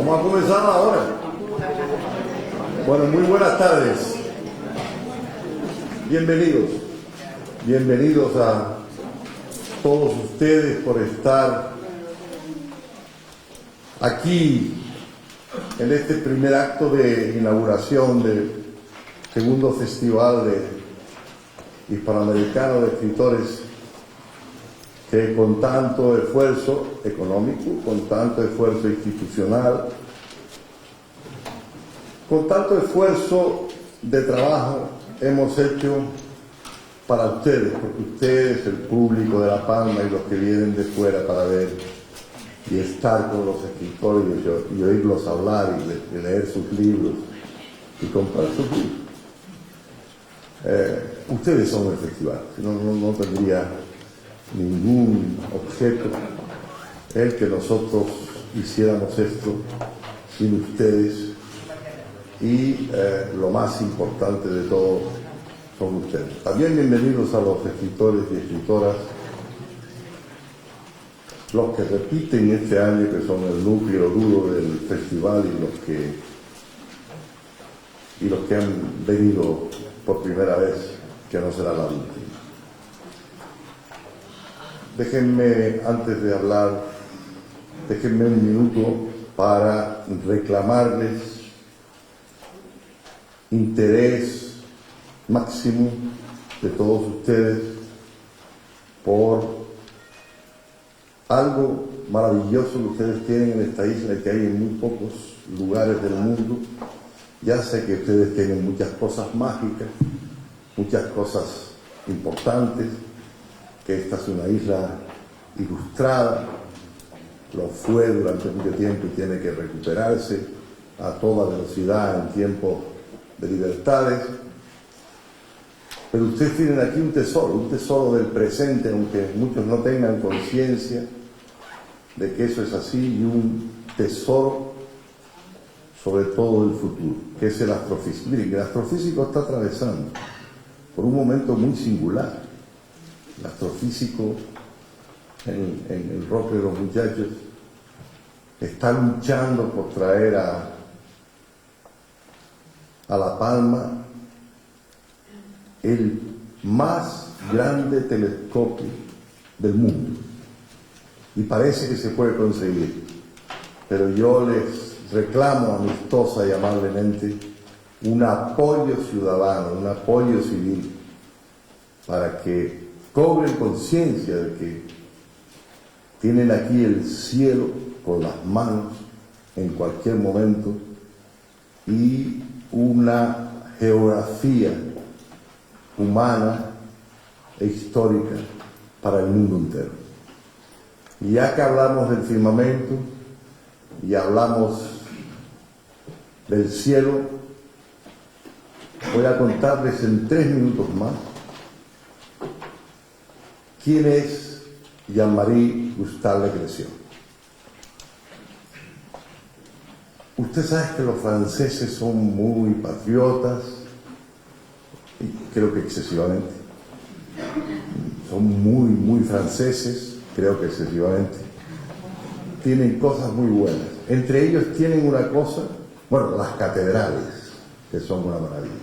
Vamos a comenzar ahora. Bueno, muy buenas tardes. Bienvenidos. Bienvenidos a todos ustedes por estar aquí en este primer acto de inauguración del segundo Festival Hispanoamericano de Escritores, que con tanto esfuerzo económico, con tanto esfuerzo institucional, con tanto esfuerzo de trabajo hemos hecho para ustedes, porque ustedes, el público de La Palma y los que vienen de fuera para ver y estar con los escritores y oírlos hablar y leer sus libros y comprar sus libros. Ustedes son el festival, si no tendría ningún objeto el que nosotros hiciéramos esto sin ustedes, y lo más importante de todo son ustedes. También bienvenidos a los escritores y escritoras, los que repiten este año, que son el núcleo duro del festival, y los que han venido por primera vez, que no será la última. Déjenme, antes de hablar, déjenme un minuto para reclamarles interés máximo de todos ustedes por algo maravilloso que ustedes tienen en esta isla, que hay en muy pocos lugares del mundo. Ya sé que ustedes tienen muchas cosas mágicas, muchas cosas importantes, que esta es una isla ilustrada, lo fue durante mucho tiempo y tiene que recuperarse a toda velocidad en tiempos de libertades. Pero ustedes tienen aquí un tesoro del presente, aunque muchos no tengan conciencia de que eso es así, y un tesoro sobre todo del futuro, que es el astrofísico. Miren, el astrofísico está atravesando por un momento muy singular. El astrofísico en el Roque de los Muchachos está luchando por traer a La Palma el más grande telescopio del mundo, y parece que se puede conseguir, pero yo les reclamo amistosa y amablemente un apoyo ciudadano, un apoyo civil, para que cobren conciencia de que tienen aquí el cielo con las manos en cualquier momento, y una geografía humana e histórica para el mundo entero. Y ya que hablamos del firmamento y hablamos del cielo, voy a contarles en 3 minutos más quién es Jean-Marie Gustave Le Gression. Usted sabe que los franceses son muy patriotas, y creo que excesivamente. Son muy franceses, creo que excesivamente. Tienen cosas muy buenas. Entre ellos tienen una cosa, bueno, las catedrales, que son una maravilla.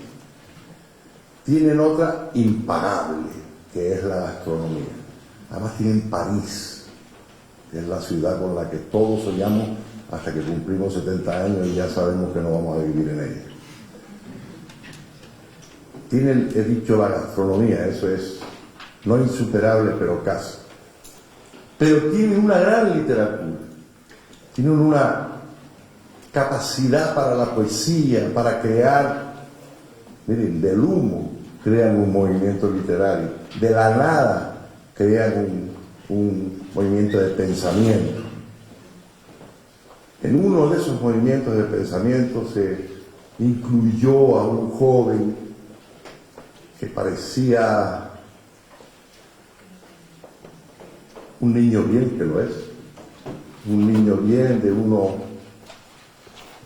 Tienen otra impagable, que es la gastronomía. Además tienen París, que es la ciudad con la que todos soñamos hasta que cumplimos 70 años y ya sabemos que no vamos a vivir en ella. Tienen, he dicho, la gastronomía, eso es no insuperable, pero casi. Pero tienen una gran literatura, tienen una capacidad para la poesía, para crear. Miren, del humo crean un movimiento literario, de la nada crean un movimiento de pensamiento. En uno de esos movimientos de pensamiento se incluyó a un joven que parecía un niño bien, que lo es, un niño bien de unos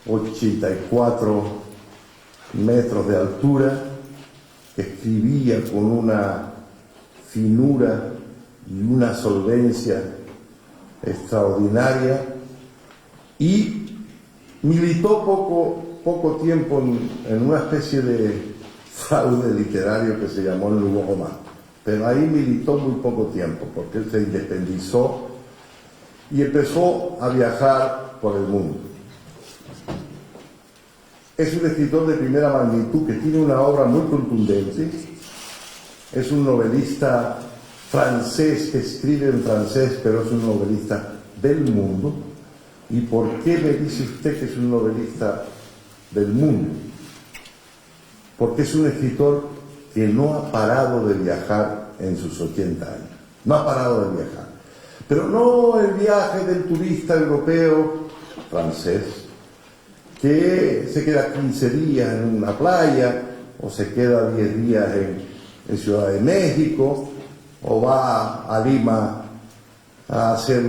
84 metros de altura, que escribía con una finura y una solvencia extraordinaria, y Militó poco tiempo en una especie de fraude literario que se llamó el Nouveau Roman, pero ahí militó muy poco tiempo porque él se independizó y empezó a viajar por el mundo. Es un escritor de primera magnitud que tiene una obra muy contundente. Es un novelista francés que escribe en francés, pero es un novelista del mundo. ¿Y por qué me dice usted que es un novelista del mundo? Porque es un escritor que no ha parado de viajar en sus 80 años. No ha parado de viajar. Pero no el viaje del turista europeo francés, que se queda 15 días en una playa, o se queda 10 días en Ciudad de México, o va a Lima a hacer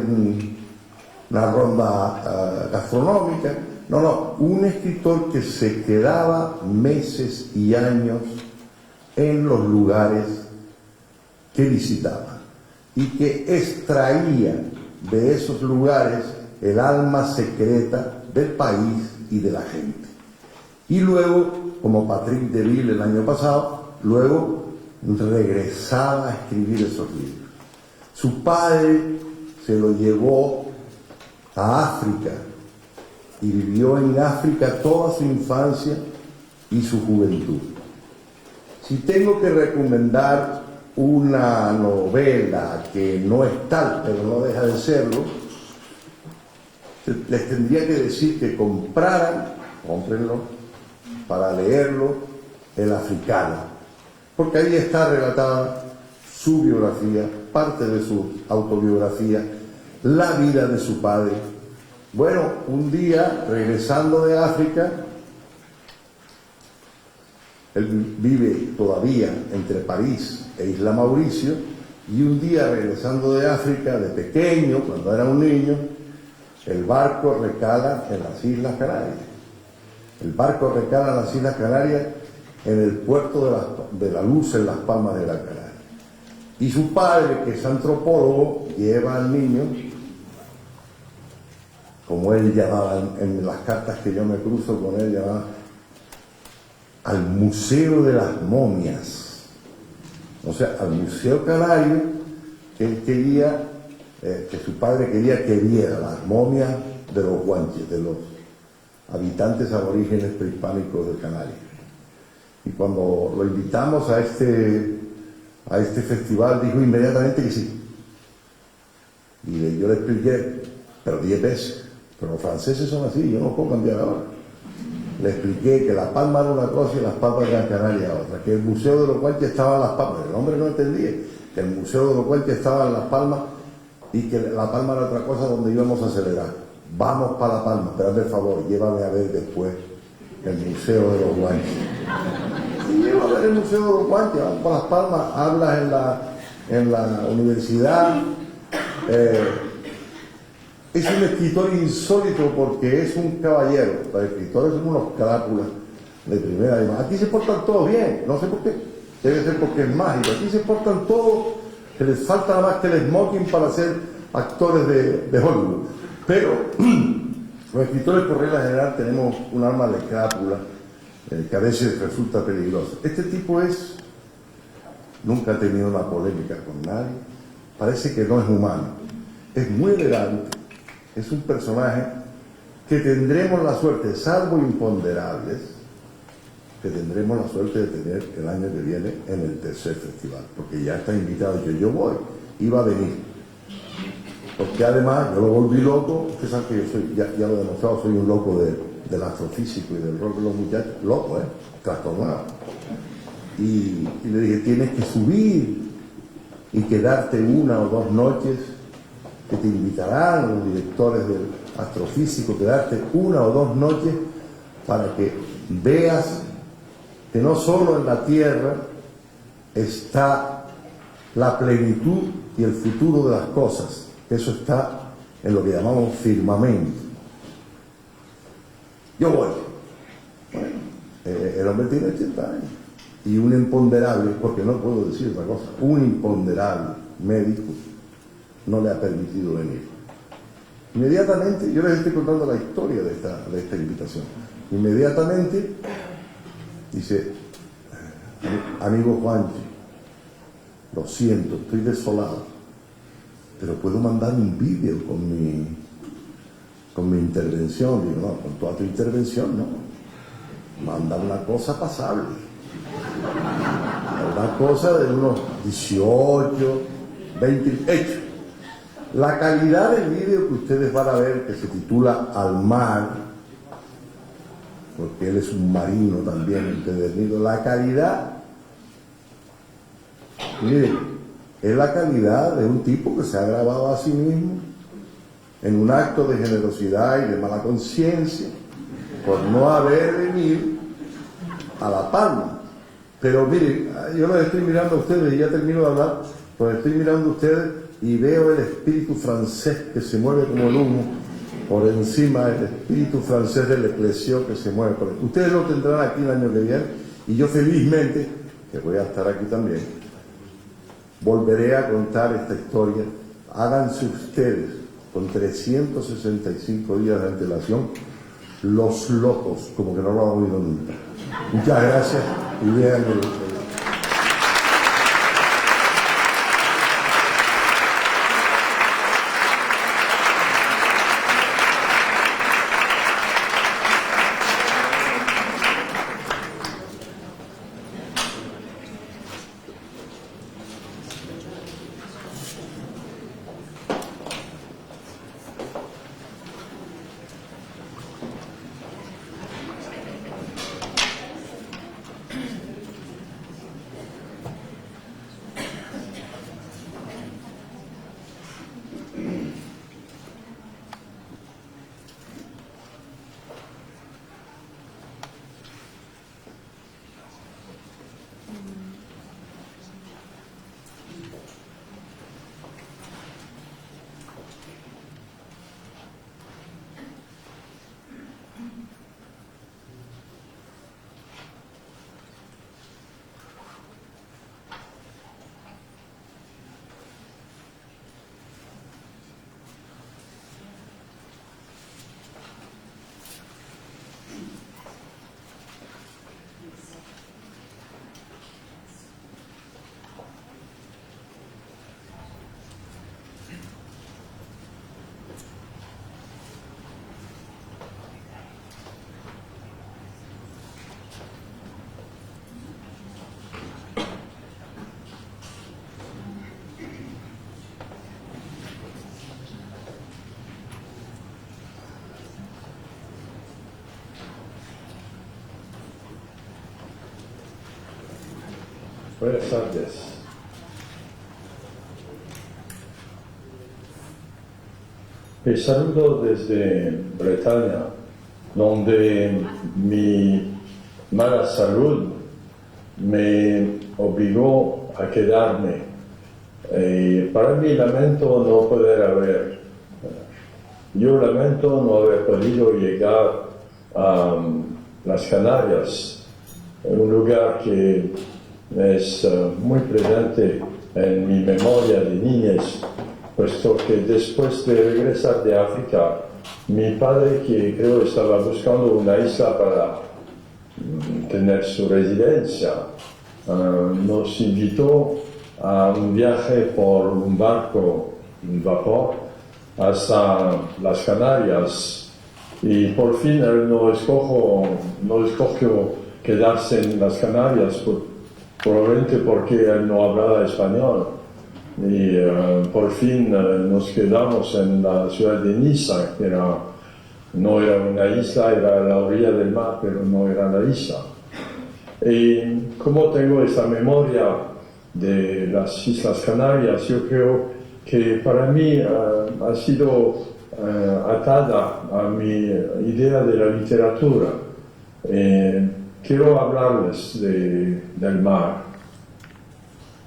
una ronda gastronómica. No, un escritor que se quedaba meses y años en los lugares que visitaba y que extraía de esos lugares el alma secreta del país y de la gente. Y luego, como Patrick Deville el año pasado, luego regresaba a escribir esos libros. Su padre se lo llevó a África y vivió en África toda su infancia y su juventud. Si tengo que recomendar una novela que no es tal, pero no deja de serlo, les tendría que decir que cómprenlo para leerlo, El Africano, porque ahí está relatada su biografía, parte de su autobiografía, la vida de su padre. Bueno, un día, regresando de África, él vive todavía entre París e Isla Mauricio, y un día, regresando de África, de pequeño, cuando era un niño, el barco recala en las Islas Canarias. El barco recala en las Islas Canarias, en el puerto de la Luz, en Las Palmas de Gran Canaria. Y su padre, que es antropólogo, lleva al niño, como él llamaba en las cartas que yo me cruzo con él, llamaba al Museo de las Momias, o sea, al Museo Canario, que él quería, que su padre quería que viera las momias de los guanches, de los habitantes aborígenes prehispánicos de Canarias. Y cuando lo invitamos a este festival, dijo inmediatamente que sí. Y yo le expliqué, pero 10 veces, pero los franceses son así, yo no puedo cambiar ahora. Le expliqué que La Palma era una cosa y Las Palmas de Gran Canaria otra, que el Museo de los Guanches estaba en Las Palmas. El hombre no entendía que el Museo de los Guanches estaba en Las Palmas y que La Palma era otra cosa donde íbamos a celebrar. Vamos para La Palma, pero hazme el favor, llévame a ver después el Museo de los Guanches. Y lleva a ver el Museo de los Guanches, vamos para Las Palmas, hablas en la universidad. Es un escritor insólito porque es un caballero. Los escritores son unos carápulas de primera. Aquí se portan todos bien, no sé por qué. Debe ser porque es mágico. Aquí se portan todos, que les falta nada más que el smoking para ser actores de Hollywood. Pero los escritores, por regla general, tenemos un arma de crápula que a veces resulta peligrosa. Este tipo nunca ha tenido una polémica con nadie, parece que no es humano, es muy elegante, es un personaje que tendremos la suerte, salvo imponderables, que tendremos la suerte de tener el año que viene en el tercer festival, porque ya está invitado, yo voy, iba a venir. Porque además yo lo volví loco, usted sabe que yo soy, ya lo he demostrado, soy un loco del astrofísico y del rol de los muchachos, loco, trastornado. Y le dije, tienes que subir y quedarte 1 o 2 noches, que te invitarán los directores del astrofísico, quedarte 1 o 2 noches para que veas que no solo en la Tierra está la plenitud y el futuro de las cosas, eso está en lo que llamamos firmamento. Yo voy. Bueno, el hombre tiene 80 años. Y un imponderable, porque no puedo decir otra cosa, un imponderable médico no le ha permitido venir. Inmediatamente, yo les estoy contando la historia de esta invitación. Inmediatamente dice, amigo Juanchi, lo siento, estoy desolado, pero puedo mandar un vídeo con mi intervención. Digo, no, con toda tu intervención no. Manda una cosa pasable. Una cosa de unos 18, 20 hechos. La calidad del vídeo que ustedes van a ver, que se titula Al mar, porque él es un marino también, empedernido, la calidad, miren, es la calidad de un tipo que se ha grabado a sí mismo en un acto de generosidad y de mala conciencia por no haber venido a La Palma. Pero miren, yo los estoy mirando a ustedes y ya termino de hablar, los estoy mirando a ustedes y veo el espíritu francés que se mueve como el humo por encima, el espíritu francés del eclesio que se mueve por él. Ustedes lo tendrán aquí el año que viene y yo felizmente, que voy a estar aquí también, volveré a contar esta historia. Háganse ustedes con 365 días de antelación los locos, como que no lo han oído nunca. Muchas gracias y vean el... Buenas tardes. Les saludo desde Bretaña, donde mi mala salud me obligó a quedarme. Para mí lamento no poder haber. Yo lamento no haber podido llegar a las Canarias, un lugar que es muy presente en mi memoria de niñez, puesto que después de regresar de África, mi padre, que creo estaba buscando una isla para tener su residencia, nos invitó a un viaje por un barco, un vapor, hasta las Canarias, y por fin él no escogió quedarse en las Canarias, probablemente porque él no hablaba español. Y por fin nos quedamos en la ciudad de Niza, que no era una isla, era a la orilla del mar, pero no era la isla. Y como tengo esta memoria de las Islas Canarias, yo creo que para mí ha sido atada a mi idea de la literatura. Quiero hablarles del mar.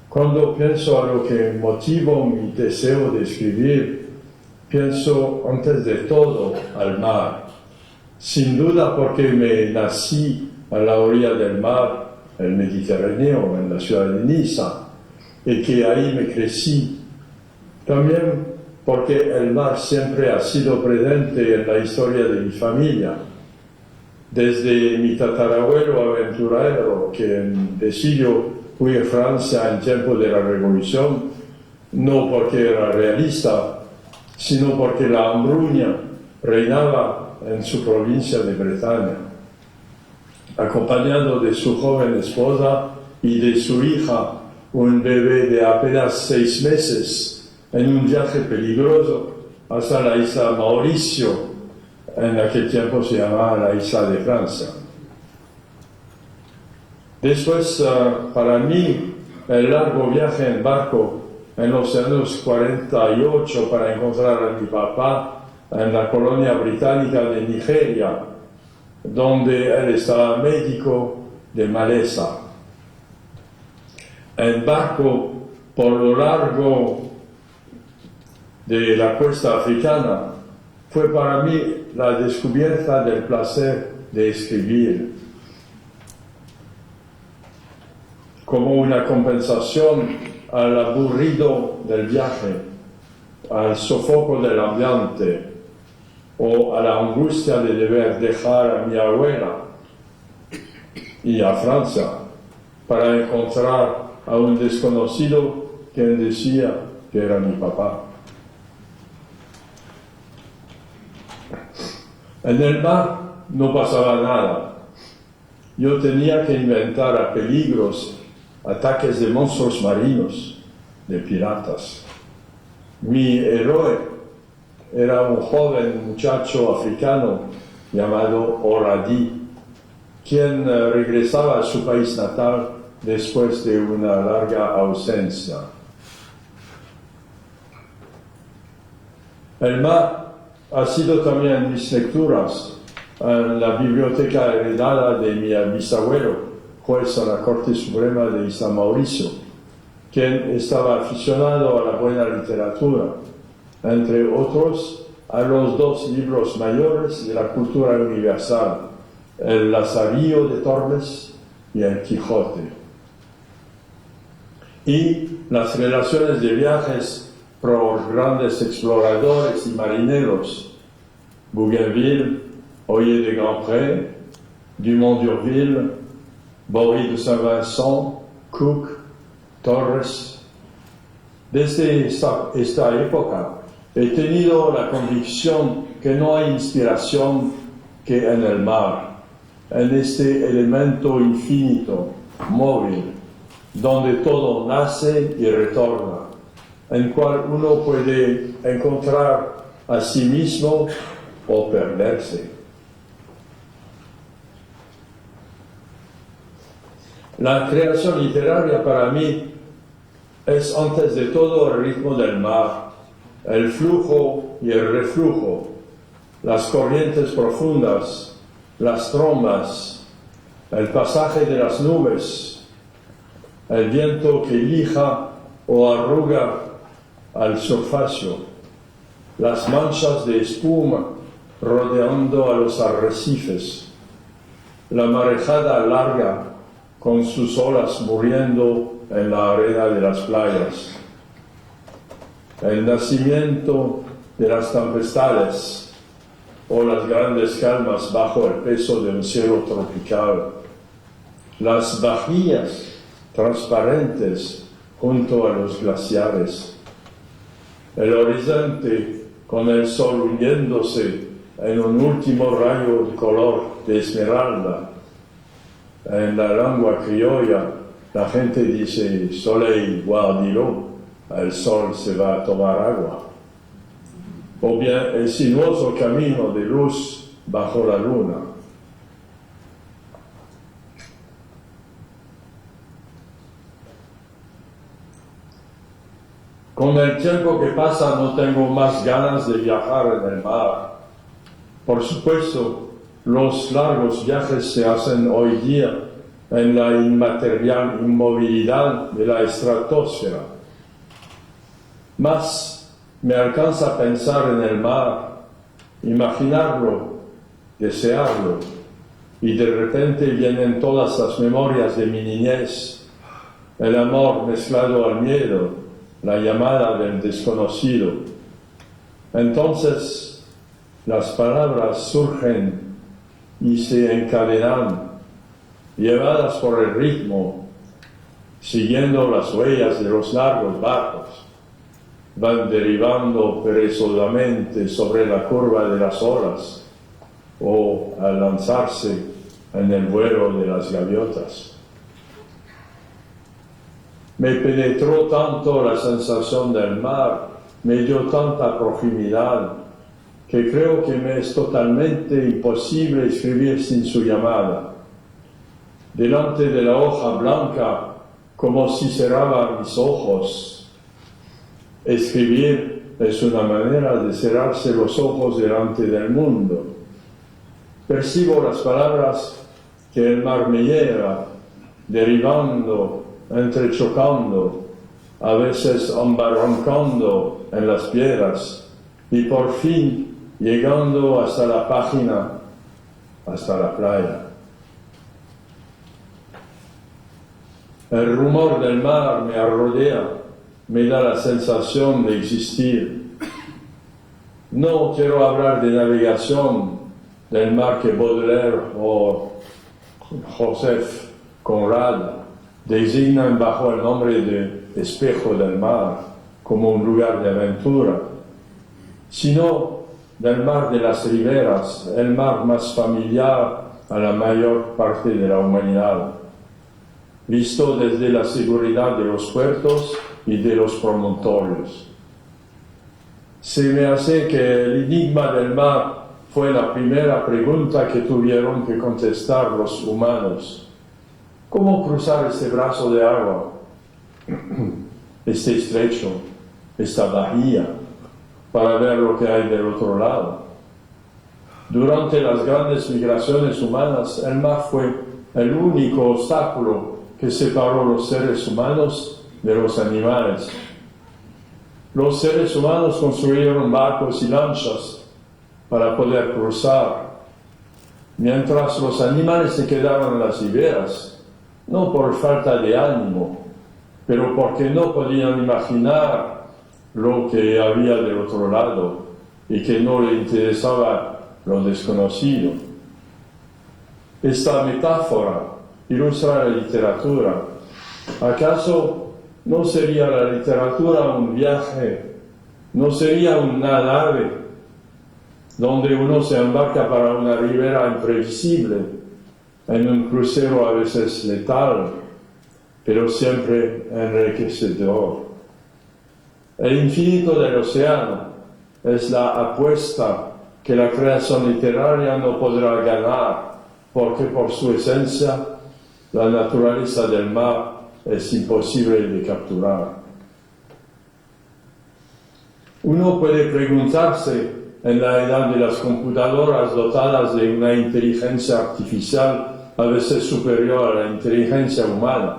Cuando pienso a lo que motivó mi deseo de escribir, pienso antes de todo al mar. Sin duda porque me nací a la orilla del mar, el Mediterráneo, en la ciudad de Niza, y que ahí me crecí. También porque el mar siempre ha sido presente en la historia de mi familia. Desde mi tatarabuelo aventurero, que decidió huir a Francia en tiempo de la Revolución, no porque era realista, sino porque la hambruna reinaba en su provincia de Bretaña. Acompañado de su joven esposa y de su hija, un bebé de apenas 6 meses, en un viaje peligroso hasta la isla Mauricio, en aquel tiempo se llamaba la isla de Francia. Después, para mí, el largo viaje en barco en los años 48 para encontrar a mi papá en la colonia británica de Nigeria, donde él estaba médico de maleza. En barco por lo largo de la costa africana fue para mí la descubierta del placer de escribir. Como una compensación al aburrido del viaje, al sofoco del ambiente o a la angustia de deber dejar a mi abuela y a Francia para encontrar a un desconocido quien decía que era mi papá. En el mar no pasaba nada. Yo tenía que inventar a peligros, ataques de monstruos marinos, de piratas. Mi héroe era un joven muchacho africano llamado Oradi, quien regresaba a su país natal después de una larga ausencia. El mar ha sido también mis lecturas en la biblioteca heredada de mi bisabuelo, juez a la Corte Suprema de Isla Mauricio, quien estaba aficionado a la buena literatura, entre otros a los 2 libros mayores de la cultura universal, el Lazarillo de Tormes y el Quijote. Y las relaciones de viajes por grandes exploradores y marineros, Bougainville, Oyer de Grandpré, Dumont d'Urville, Bory de Saint-Vincent, Cook, Torres. Desde esta época he tenido la convicción que no hay inspiración que en el mar, en este elemento infinito, móvil, donde todo nace y retorna, en cual uno puede encontrar a sí mismo o perderse. La creación literaria para mí es antes de todo el ritmo del mar, el flujo y el reflujo, las corrientes profundas, las trombas, el pasaje de las nubes, el viento que lija o arruga al surfacio, las manchas de espuma rodeando a los arrecifes, la marejada larga con sus olas muriendo en la arena de las playas, el nacimiento de las tempestades o las grandes calmas bajo el peso de un cielo tropical, las bahías transparentes junto a los glaciares, el horizonte con el sol hundiéndose en un último rayo de color de esmeralda. En la lengua criolla la gente dice soleil guardilo, el sol se va a tomar agua. O bien el sinuoso camino de luz bajo la luna. Con el tiempo que pasa no tengo más ganas de viajar en el mar. Por supuesto, los largos viajes se hacen hoy día en la inmaterial inmovilidad de la estratosfera. Mas me alcanza a pensar en el mar, imaginarlo, desearlo, y de repente vienen todas las memorias de mi niñez, el amor mezclado al miedo, la llamada del desconocido, Entonces las palabras surgen y se encadenan, llevadas por el ritmo, siguiendo las huellas de los largos barcos, van derivando perezosamente sobre la curva de las olas o al lanzarse en el vuelo de las gaviotas. Me penetró tanto la sensación del mar, me dio tanta proximidad, que creo que me es totalmente imposible escribir sin su llamada. Delante de la hoja blanca, como si cerraba mis ojos. Escribir es una manera de cerrarse los ojos delante del mundo. Percibo las palabras que el mar me lleva, derivando, entrechocando, a veces embarrancando en las piedras y por fin llegando hasta la página, hasta la playa. El rumor del mar me rodea, me da la sensación de existir. No quiero hablar de navegación del mar que Baudelaire o Joseph Conrad designan bajo el nombre de espejo del mar, como un lugar de aventura, sino del mar de las riberas, el mar más familiar a la mayor parte de la humanidad, visto desde la seguridad de los puertos y de los promontorios. Se me hace que el enigma del mar fue la primera pregunta que tuvieron que contestar los humanos. ¿Cómo cruzar este brazo de agua, este estrecho, esta bahía, para ver lo que hay del otro lado? Durante las grandes migraciones humanas, el mar fue el único obstáculo que separó los seres humanos de los animales. Los seres humanos construyeron barcos y lanchas para poder cruzar, mientras los animales se quedaban en las riberas, no por falta de ánimo, pero porque no podían imaginar lo que había del otro lado y que no le interesaba lo desconocido. Esta metáfora ilustra la literatura. ¿Acaso no sería la literatura un viaje? ¿No sería una nave donde uno se embarca para una ribera imprevisible, en un crucero a veces letal, pero siempre enriquecedor? El infinito del océano es la apuesta que la creación literaria no podrá ganar, porque por su esencia la naturaleza del mar es imposible de capturar. Uno puede preguntarse, en la edad de las computadoras dotadas de una inteligencia artificial a veces superior a la inteligencia humana,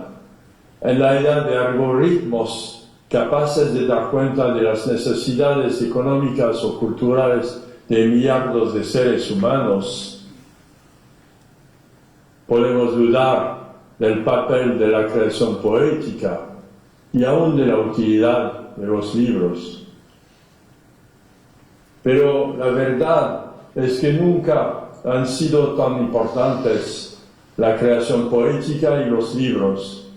en la edad de algoritmos capaces de dar cuenta de las necesidades económicas o culturales de millardos de seres humanos, podemos dudar del papel de la creación poética y aún de la utilidad de los libros. Pero la verdad es que nunca han sido tan importantes la creación poética y los libros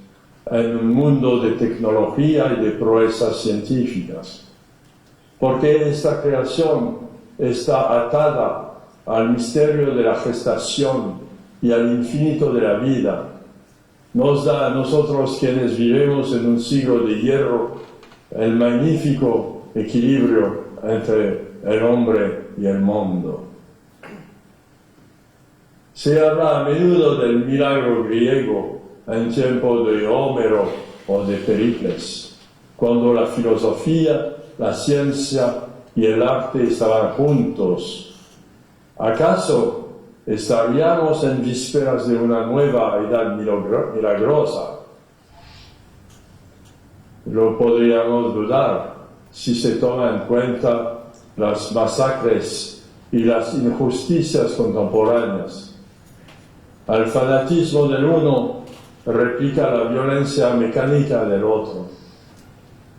en un mundo de tecnología y de proezas científicas, porque esta creación está atada al misterio de la gestación y al infinito de la vida. Nos da a nosotros, quienes vivimos en un siglo de hierro, el magnífico equilibrio entre el hombre y el mundo. Se habla a menudo del milagro griego en tiempo de Homero o de Pericles, cuando la filosofía, la ciencia y el arte estaban juntos. ¿Acaso estaríamos en vísperas de una nueva edad milagrosa? Lo podríamos dudar si se toma en cuenta las masacres y las injusticias contemporáneas. Al fanatismo del uno replica la violencia mecánica del otro.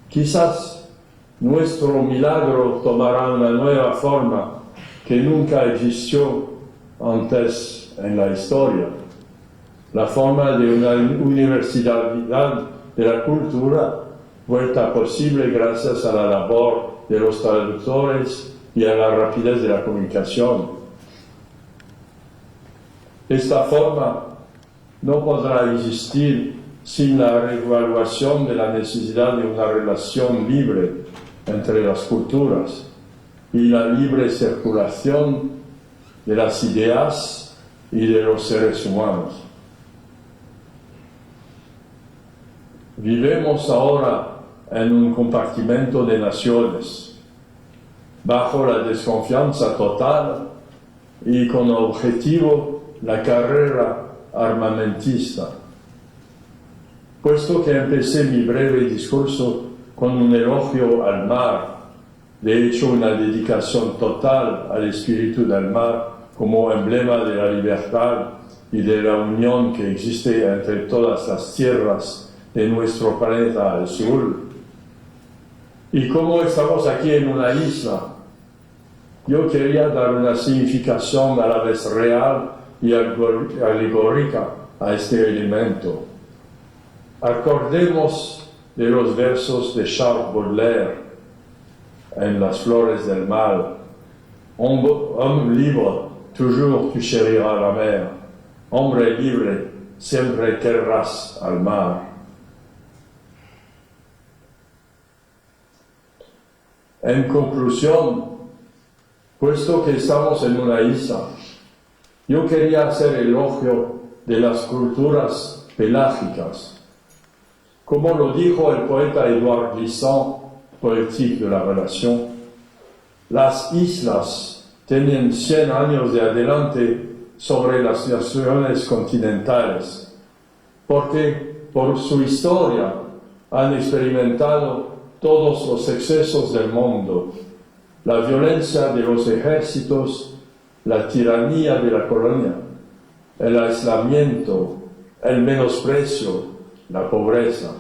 Quizás nuestro milagro tomará una nueva forma que nunca existió antes en la historia. La forma de una universalidad de la cultura vuelta posible gracias a la labor de los traductores y a la rapidez de la comunicación. Esta forma no podrá existir sin la reevaluación de la necesidad de una relación libre entre las culturas y la libre circulación de las ideas y de los seres humanos. Vivimos ahora en un compartimento de naciones, bajo la desconfianza total y con objetivo la carrera armamentista. Puesto que empecé mi breve discurso con un elogio al mar, de hecho una dedicación total al espíritu del mar como emblema de la libertad y de la unión que existe entre todas las tierras de nuestro planeta al sur. Y como estamos aquí en una isla, yo quería dar una significación a la vez real y alegórica a este elemento. Acordemos de los versos de Charles Baudelaire en Las flores del mal. Homme libre, toujours tu chériras la mer. Hombre libre, siempre querrás al mar. En conclusión, puesto que estamos en una isla, yo quería hacer elogio de las culturas pelágicas. Como lo dijo el poeta Édouard Glissant, Poétique de la Relation, las islas tienen 100 años de adelante sobre las naciones continentales, porque por su historia han experimentado todos los excesos del mundo, la violencia de los ejércitos, la tiranía de la colonia, el aislamiento, el menosprecio, la pobreza.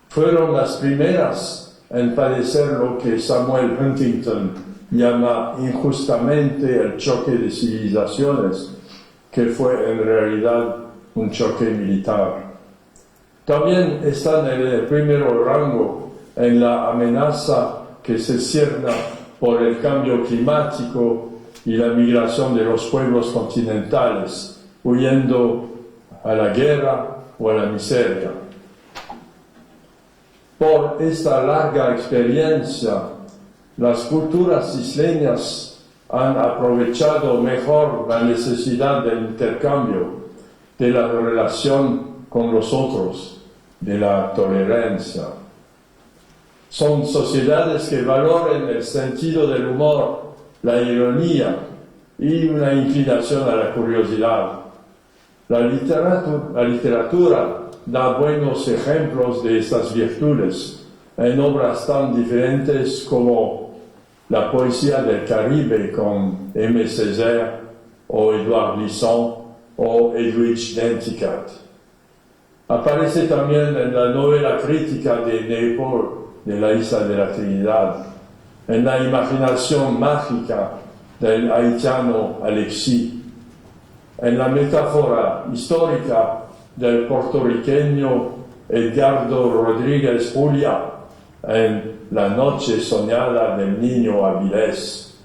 Fueron las primeras en padecer lo que Samuel Huntington llama injustamente el choque de civilizaciones, que fue en realidad un choque militar. También están en el primer rango en la amenaza que se cierna por el cambio climático y la migración de los pueblos continentales, huyendo a la guerra o a la miseria. Por esta larga experiencia, las culturas isleñas han aprovechado mejor la necesidad del intercambio, de la relación con los otros, de la tolerancia. Son sociedades que valoran el sentido del humor, la ironía y una inclinación a la curiosidad. La literatura da buenos ejemplos de estas virtudes en obras tan diferentes como la poesía del Caribe con Aimé Césaire o Édouard Glissant o Edwidge Danticat. Aparece también en la novela crítica de Naipaul, de la isla de la Trinidad, en la imaginación mágica del haitiano Alexis, en la metáfora histórica del puertorriqueño Edgardo Rodríguez Julia, en La noche soñada del niño Avilés,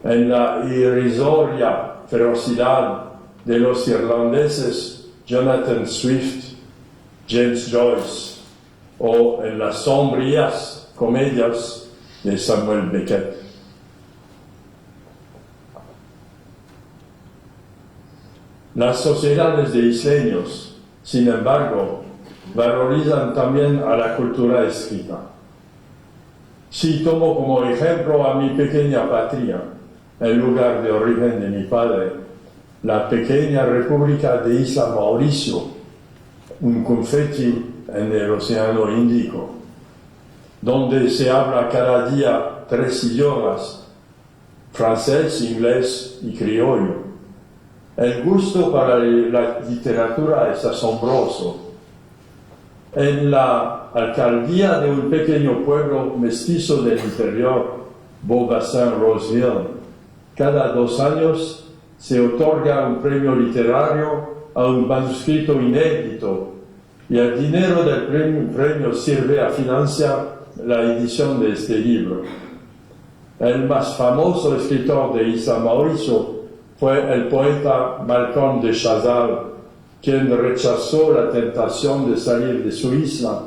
en la irrisoria ferocidad de los irlandeses Jonathan Swift, James Joyce, o en las sombrías comedias de Samuel Beckett. Las sociedades de isleños, sin embargo, valorizan también a la cultura escrita. Si tomo como ejemplo a mi pequeña patria, el lugar de origen de mi padre, la pequeña república de Isla Mauricio, un confeti en el Océano Índico, donde se habla cada día 3 idiomas, francés, inglés y criollo. El gusto para la literatura es asombroso. en la alcaldía de un pequeño pueblo mestizo del interior, Beaubassin-Rose Hill, cada 2 años se otorga un premio literario a un manuscrito inédito y el dinero del premio sirve a financiar la edición de este libro. El más famoso escritor de Isla Mauricio fue el poeta Malcolm de Chazal, quien rechazó la tentación de salir de su isla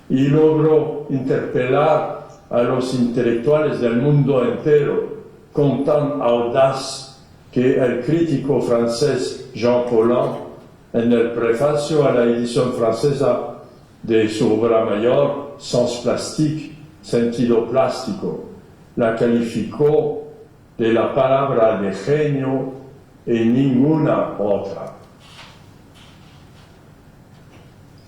y logró interpelar a los intelectuales del mundo entero con tan audaz que el crítico francés Jean Paulhan, en el prefacio a la edición francesa de su obra mayor, Sens plastique, sentido plástico, la calificó de la palabra de genio y ninguna otra.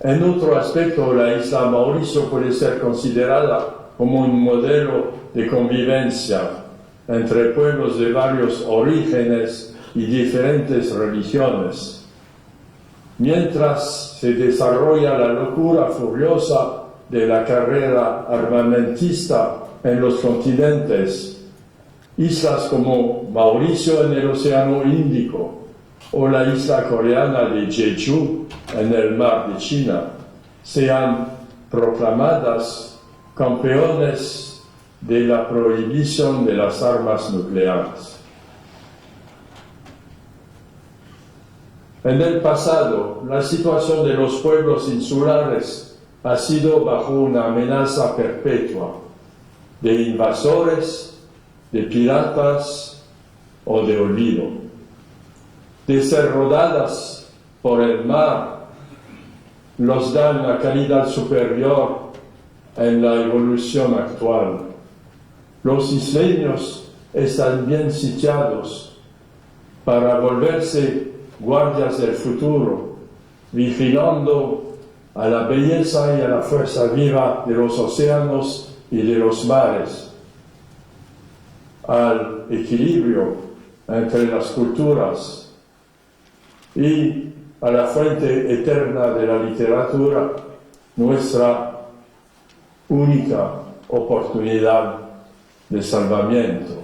En otro aspecto, la isla Mauricio puede ser considerada como un modelo de convivencia entre pueblos de varios orígenes y diferentes religiones. Mientras se desarrolla la locura furiosa de la carrera armamentista en los continentes, islas como Mauricio en el Océano Índico o la isla coreana de Jeju en el mar de China sean proclamadas campeones de la prohibición de las armas nucleares. En el pasado, la situación de los pueblos insulares ha sido bajo una amenaza perpetua de invasores, de piratas o de olvido, de ser rodadas por el mar, los da una calidad superior en la evolución actual. Los isleños están bien sitiados para volverse guardias del futuro, vigilando a la belleza y a la fuerza viva de los océanos y de los mares, al equilibrio entre las culturas y a la fuente eterna de la literatura, nuestra única oportunidad de salvamiento.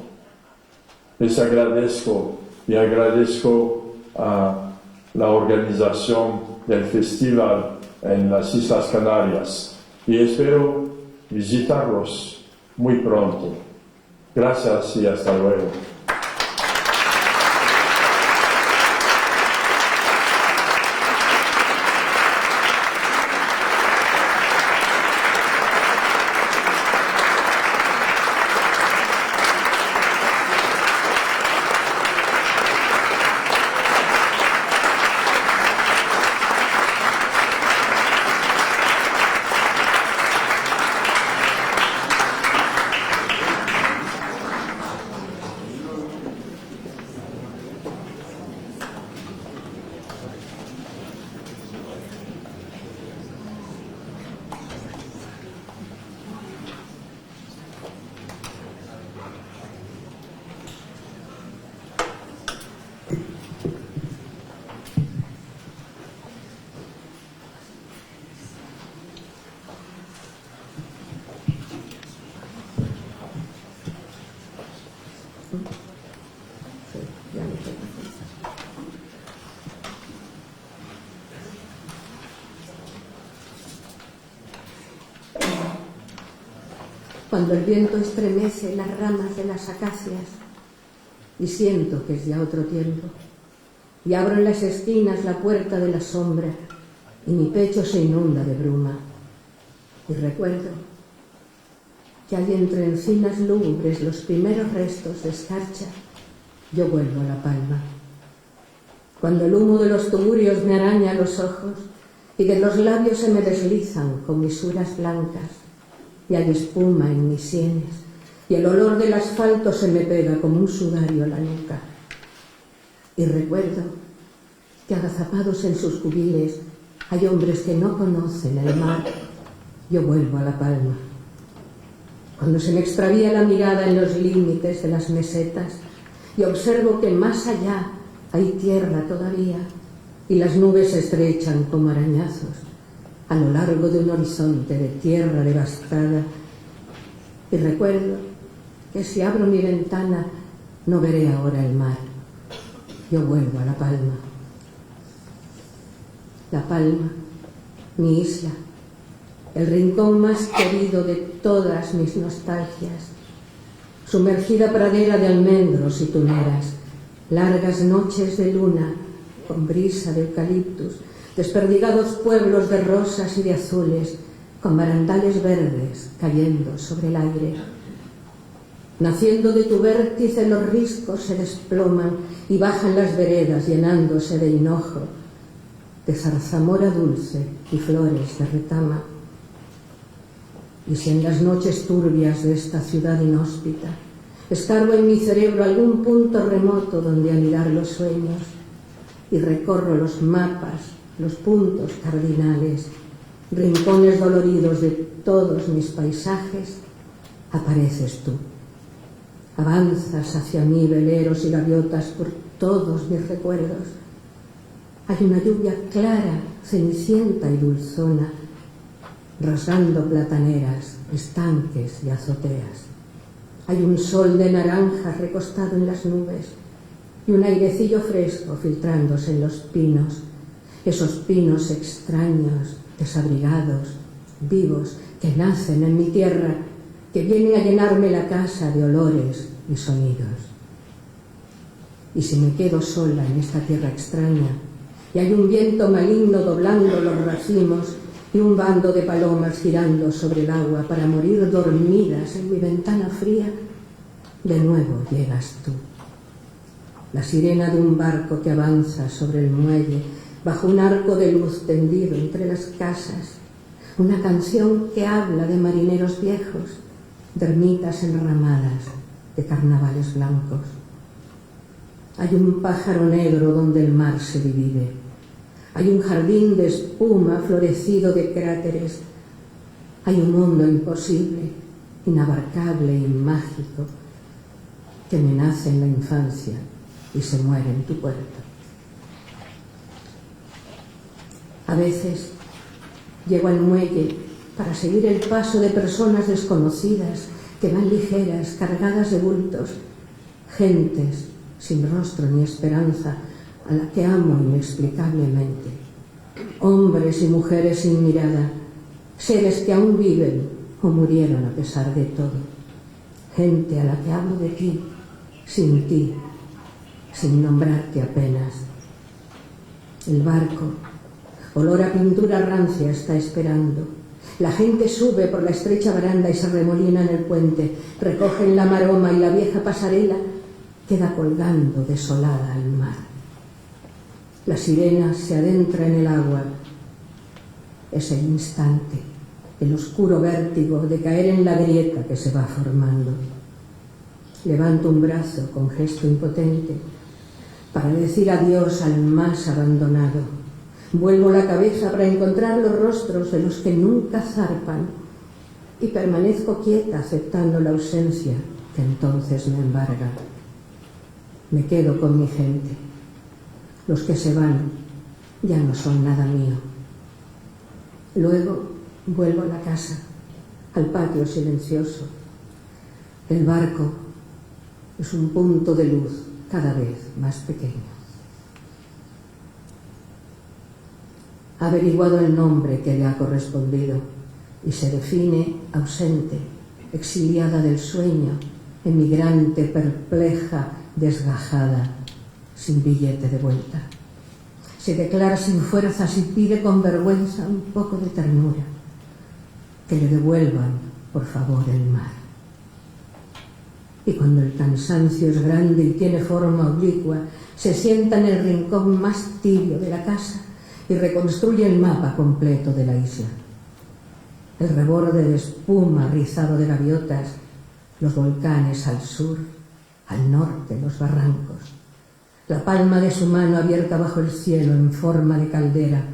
Les agradezco y agradezco a la organización del festival en las Islas Canarias y espero visitarlos muy pronto. Gracias y hasta luego. Cuando el viento estremece las ramas de las acacias y siento que es ya otro tiempo, y abro en las esquinas la puerta de la sombra y mi pecho se inunda de bruma, y recuerdo que hay entre encinas lúgubres los primeros restos de escarcha, yo vuelvo a La Palma. Cuando el humo de los tugurios me araña los ojos y de los labios se me deslizan comisuras blancas, y hay espuma en mis sienes, y el olor del asfalto se me pega como un sudario a la nuca. Y recuerdo que agazapados en sus cubiles hay hombres que no conocen el mar. Yo vuelvo a La Palma. Cuando se me extravía la mirada en los límites de las mesetas y observo que más allá hay tierra todavía y las nubes se estrechan como arañazos, a lo largo de un horizonte de tierra devastada, y recuerdo que si abro mi ventana no veré ahora el mar. Yo vuelvo a La Palma. La Palma, mi isla, el rincón más querido de todas mis nostalgias, sumergida pradera de almendros y tuneras, largas noches de luna con brisa de eucaliptus, desperdigados pueblos de rosas y de azules, con barandales verdes cayendo sobre el aire. Naciendo de tu vértice los riscos se desploman y bajan las veredas llenándose de hinojo, de zarzamora dulce y flores de retama. Y si en las noches turbias de esta ciudad inhóspita escarbo en mi cerebro algún punto remoto donde anidar los sueños y recorro los mapas, los puntos cardinales, rincones doloridos de todos mis paisajes, apareces tú. Avanzas hacia mí veleros y gaviotas por todos mis recuerdos. Hay una lluvia clara, cenicienta y dulzona, rasgando plataneras, estanques y azoteas. Hay un sol de naranja recostado en las nubes y un airecillo fresco filtrándose en los pinos, esos pinos extraños, desabrigados, vivos, que nacen en mi tierra, que vienen a llenarme la casa de olores y sonidos. Y si me quedo sola en esta tierra extraña y hay un viento maligno doblando los racimos y un bando de palomas girando sobre el agua para morir dormidas en mi ventana fría, de nuevo llegas tú. La sirena de un barco que avanza sobre el muelle bajo un arco de luz tendido entre las casas, una canción que habla de marineros viejos, de ermitas enramadas, de carnavales blancos. Hay un pájaro negro donde el mar se divide. Hay un jardín de espuma florecido de cráteres. Hay un mundo imposible, inabarcable y mágico, que me nace en la infancia y se muere en tu puerta. A veces llego al muelle para seguir el paso de personas desconocidas que van ligeras, cargadas de bultos, gentes sin rostro ni esperanza, a la que amo inexplicablemente, hombres y mujeres sin mirada, seres que aún viven o murieron a pesar de todo, gente a la que hablo de ti, sin nombrarte apenas. El barco, olor a pintura rancia, está esperando. La gente sube por la estrecha baranda y se remolina en el puente, recogen la maroma y la vieja pasarela queda colgando desolada al mar. La sirena se adentra en el agua. Es el instante, el oscuro vértigo de caer en la grieta que se va formando. Levanto un brazo con gesto impotente para decir adiós al más abandonado. Vuelvo la cabeza para encontrar los rostros de los que nunca zarpan y permanezco quieta aceptando la ausencia que entonces me embarga. Me quedo con mi gente. Los que se van ya no son nada mío. Luego vuelvo a la casa, al patio silencioso. El barco es un punto de luz cada vez más pequeño. Ha averiguado el nombre que le ha correspondido y se define ausente, exiliada del sueño, emigrante, perpleja, desgajada, sin billete de vuelta. Se declara sin fuerzas y pide con vergüenza un poco de ternura, que le devuelvan, por favor, el mar. Y cuando el cansancio es grande y tiene forma oblicua, se sienta en el rincón más tibio de la casa y reconstruye el mapa completo de la isla. El reborde de espuma rizado de gaviotas, los volcanes al sur, al norte los barrancos, la palma de su mano abierta bajo el cielo en forma de caldera,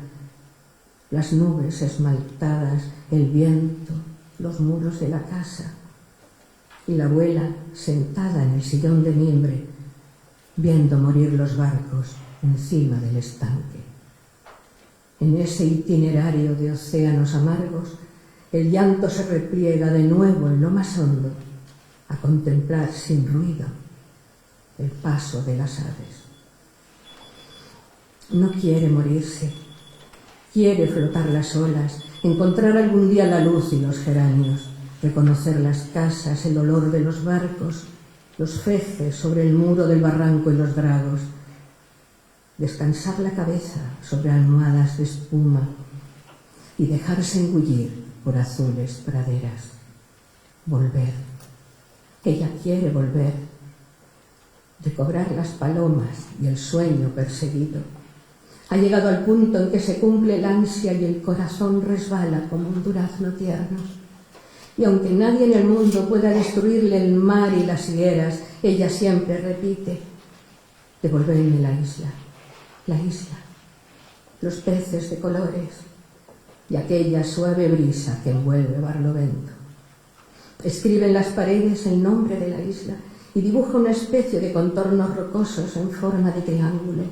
las nubes esmaltadas, el viento, los muros de la casa y la abuela sentada en el sillón de mimbre viendo morir los barcos encima del estanque. En ese itinerario de océanos amargos, el llanto se repliega de nuevo en lo más hondo, a contemplar sin ruido el paso de las aves. No quiere morirse, quiere flotar las olas, encontrar algún día la luz y los geranios, reconocer las casas, el olor de los barcos, los feces sobre el muro del barranco y los dragos, descansar la cabeza sobre almohadas de espuma y dejarse engullir por azules praderas. Volver. Ella quiere volver. Recobrar las palomas y el sueño perseguido. Ha llegado al punto en que se cumple el ansia y el corazón resbala como un durazno tierno. Y aunque nadie en el mundo pueda destruirle el mar y las higueras, ella siempre repite: devolverme la isla, los peces de colores y aquella suave brisa que envuelve Barlovento. Escribe en las paredes el nombre de la isla y dibuja una especie de contornos rocosos en forma de triángulo.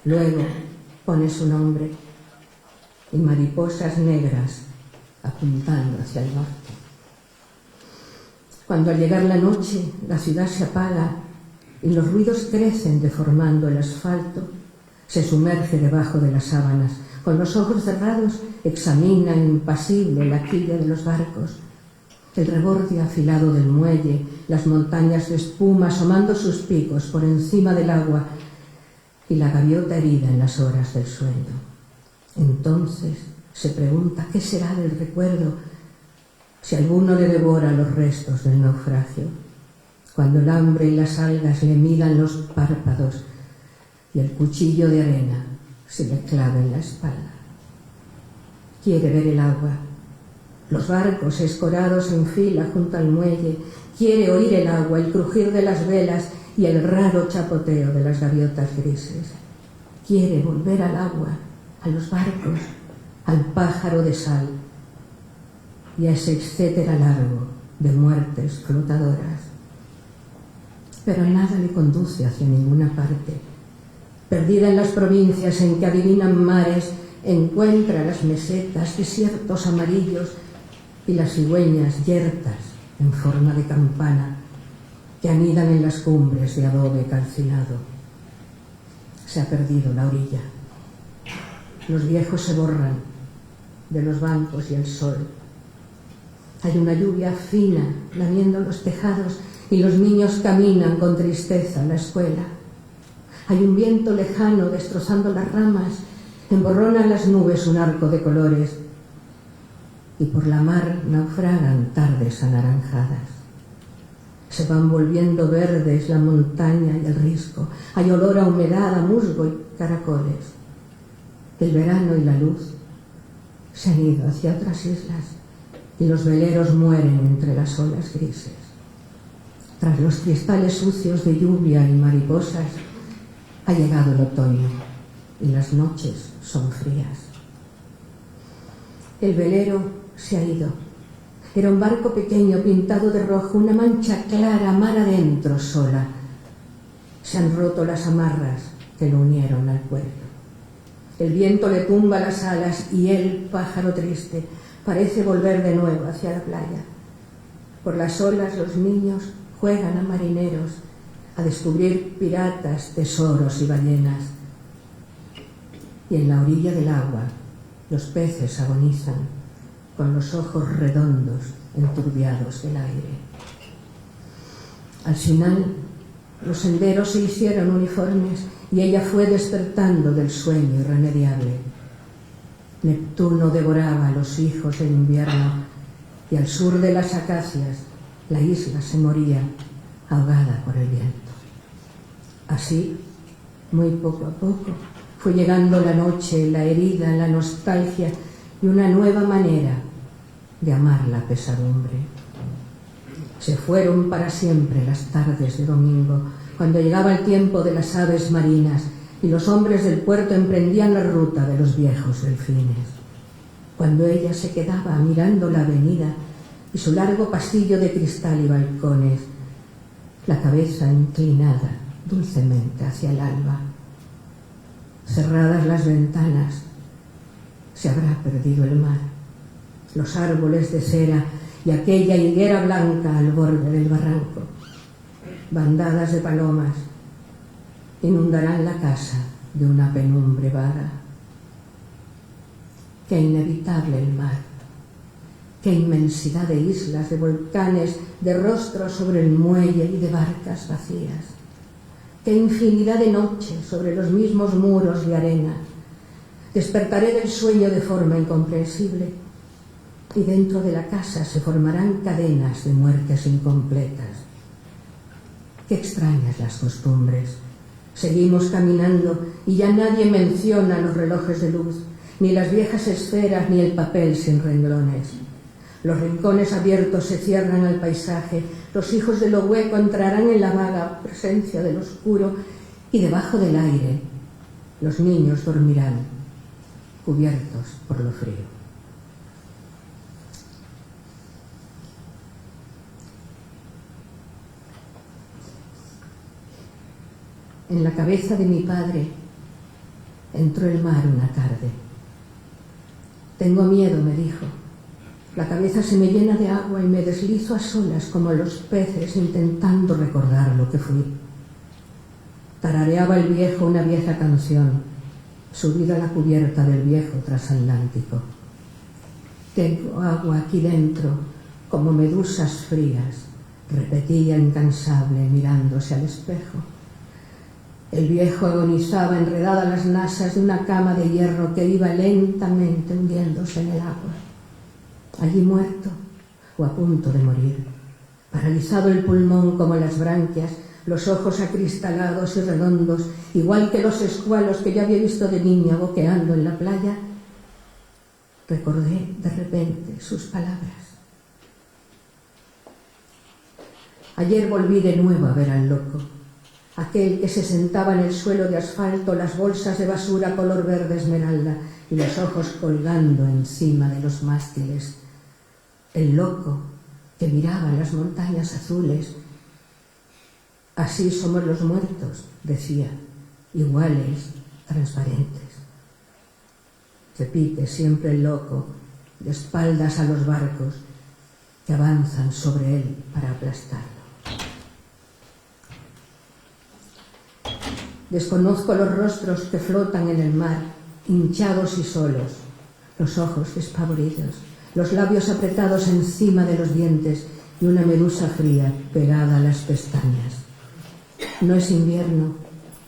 Luego pone su nombre y mariposas negras apuntando hacia el norte. Cuando al llegar la noche la ciudad se apaga y los ruidos crecen deformando el asfalto, se sumerge debajo de las sábanas. Con los ojos cerrados examina impasible la quilla de los barcos, el reborde afilado del muelle, las montañas de espuma asomando sus picos por encima del agua y la gaviota herida en las horas del sueño. Entonces se pregunta qué será del recuerdo si alguno le devora los restos del naufragio, cuando el hambre y las algas le midan los párpados y el cuchillo de arena se le clava en la espalda. Quiere ver el agua, los barcos escorados en fila junto al muelle. Quiere oír el agua, el crujir de las velas y el raro chapoteo de las gaviotas grises. Quiere volver al agua, a los barcos, al pájaro de sal y a ese etcétera largo de muertes flotadoras. Pero nada le conduce hacia ninguna parte. Perdida en las provincias en que adivinan mares, encuentra las mesetas, desiertos amarillos y las cigüeñas yertas en forma de campana que anidan en las cumbres de adobe calcinado. Se ha perdido la orilla. Los viejos se borran de los bancos y el sol. Hay una lluvia fina lamiendo los tejados y los niños caminan con tristeza a la escuela. Hay un viento lejano destrozando las ramas, emborrona en las nubes un arco de colores y por la mar naufragan tardes anaranjadas. Se van volviendo verdes la montaña y el risco. Hay olor a humedad, a musgo y caracoles. El verano y la luz se han ido hacia otras islas y los veleros mueren entre las olas grises. Tras los cristales sucios de lluvia y mariposas, ha llegado el otoño y las noches son frías. El velero se ha ido. Era un barco pequeño pintado de rojo, una mancha clara, mar adentro sola. Se han roto las amarras que lo unieron al puerto. El viento le tumba las alas y él, pájaro triste, parece volver de nuevo hacia la playa. Por las olas los niños juegan a marineros, a descubrir piratas, tesoros y ballenas. Y en la orilla del agua los peces agonizan con los ojos redondos enturbiados del aire. Al final los senderos se hicieron uniformes y ella fue despertando del sueño irremediable. Neptuno devoraba a los hijos del invierno y al sur de las acacias la isla se moría ahogada por el viento. Así, muy poco a poco, fue llegando la noche, la herida, la nostalgia y una nueva manera de amar la pesadumbre. Se fueron para siempre las tardes de domingo, cuando llegaba el tiempo de las aves marinas y los hombres del puerto emprendían la ruta de los viejos delfines. Cuando ella se quedaba mirando la avenida y su largo pasillo de cristal y balcones, la cabeza inclinada dulcemente hacia el alba. Cerradas las ventanas, se habrá perdido el mar, los árboles de cera y aquella higuera blanca al borde del barranco. Bandadas de palomas inundarán la casa de una penumbre vaga. Qué inevitable el mar, qué inmensidad de islas, de volcanes, de rostros sobre el muelle y de barcas vacías. Qué infinidad de noches sobre los mismos muros de arena. Despertaré del sueño de forma incomprensible y dentro de la casa se formarán cadenas de muertes incompletas. Qué extrañas las costumbres. Seguimos caminando y ya nadie menciona los relojes de luz, ni las viejas esferas, ni el papel sin renglones. Los rincones abiertos se cierran al paisaje, los hijos de lo hueco entrarán en la vaga presencia del oscuro y debajo del aire los niños dormirán, cubiertos por lo frío. En la cabeza de mi padre entró el mar una tarde. Tengo miedo, me dijo. La cabeza se me llena de agua y me deslizo a solas como los peces intentando recordar lo que fui. Tarareaba el viejo una vieja canción, subida a la cubierta del viejo transatlántico. Tengo agua aquí dentro, como medusas frías, repetía incansable mirándose al espejo. El viejo agonizaba enredado a las nasas de una cama de hierro que iba lentamente hundiéndose en el agua. Allí muerto o a punto de morir, paralizado el pulmón como las branquias, los ojos acristalados y redondos, igual que los escualos que yo había visto de niña boqueando en la playa, recordé de repente sus palabras. Ayer volví de nuevo a ver al loco, aquel que se sentaba en el suelo de asfalto, las bolsas de basura color verde esmeralda y los ojos colgando encima de los mástiles. El loco que miraba las montañas azules. Así somos los muertos, decía, iguales, transparentes. Repite siempre el loco, de espaldas a los barcos que avanzan sobre él para aplastarlo. Desconozco los rostros que flotan en el mar, hinchados y solos, los ojos despavoridos, los labios apretados encima de los dientes y una medusa fría pegada a las pestañas. No es invierno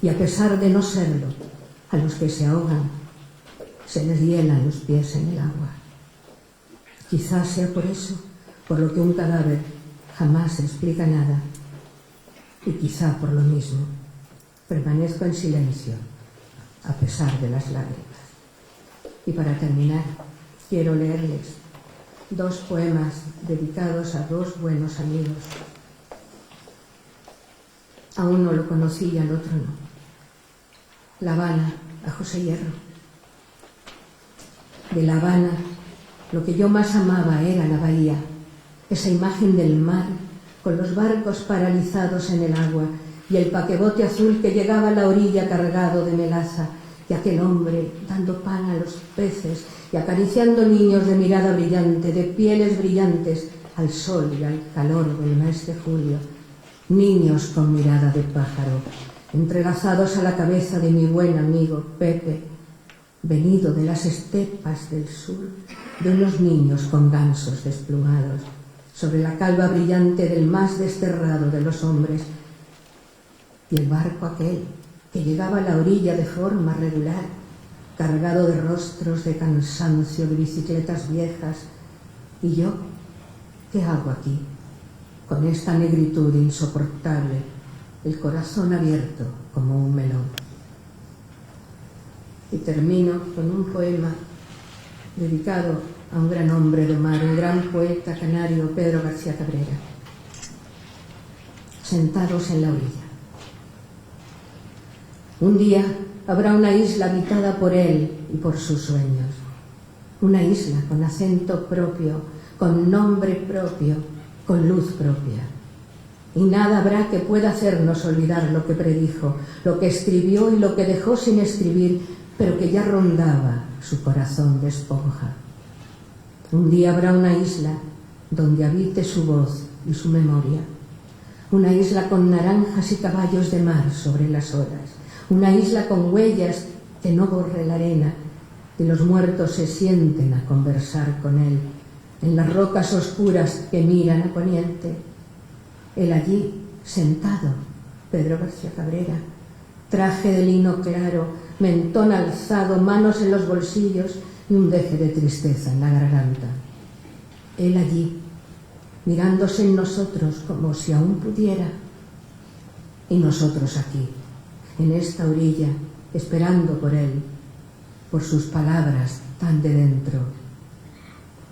y a pesar de no serlo, a los que se ahogan se les hielan los pies en el agua. Quizás sea por eso, por lo que un cadáver jamás explica nada, y quizá por lo mismo permanezco en silencio a pesar de las lágrimas. Y para terminar, quiero leerles 2 poemas dedicados a 2 buenos amigos. A uno lo conocí y al otro no. La Habana, a José Hierro. De La Habana, lo que yo más amaba era la bahía, esa imagen del mar con los barcos paralizados en el agua y el paquebote azul que llegaba a la orilla cargado de melaza, y aquel hombre dando pan a los peces y acariciando niños de mirada brillante, de pieles brillantes, al sol y al calor del mes de julio. Niños con mirada de pájaro, entrelazados a la cabeza de mi buen amigo Pepe, venido de las estepas del sur, de unos niños con gansos desplumados, sobre la calva brillante del más desterrado de los hombres, y el barco aquel que llegaba a la orilla de forma regular, cargado de rostros de cansancio, de bicicletas viejas. ¿Y yo qué hago aquí, con esta negritud insoportable, el corazón abierto como un melón? Y termino con un poema dedicado a un gran hombre de mar, un gran poeta canario, Pedro García Cabrera. Sentados en la orilla. Un día habrá una isla habitada por él y por sus sueños. Una isla con acento propio, con nombre propio, con luz propia. Y nada habrá que pueda hacernos olvidar lo que predijo, lo que escribió y lo que dejó sin escribir, pero que ya rondaba su corazón de esponja. Un día habrá una isla donde habite su voz y su memoria, una isla con naranjas y caballos de mar sobre las olas, una isla con huellas que no borre la arena, y los muertos se sienten a conversar con él en las rocas oscuras que miran a poniente. Él allí, sentado, Pedro García Cabrera, traje de lino claro, mentón alzado, manos en los bolsillos y un deje de tristeza en la garganta. Él allí, mirándose en nosotros como si aún pudiera, y nosotros aquí, en esta orilla, esperando por él, por sus palabras tan de dentro,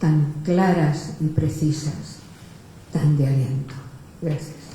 tan claras y precisas, tan de aliento. Gracias.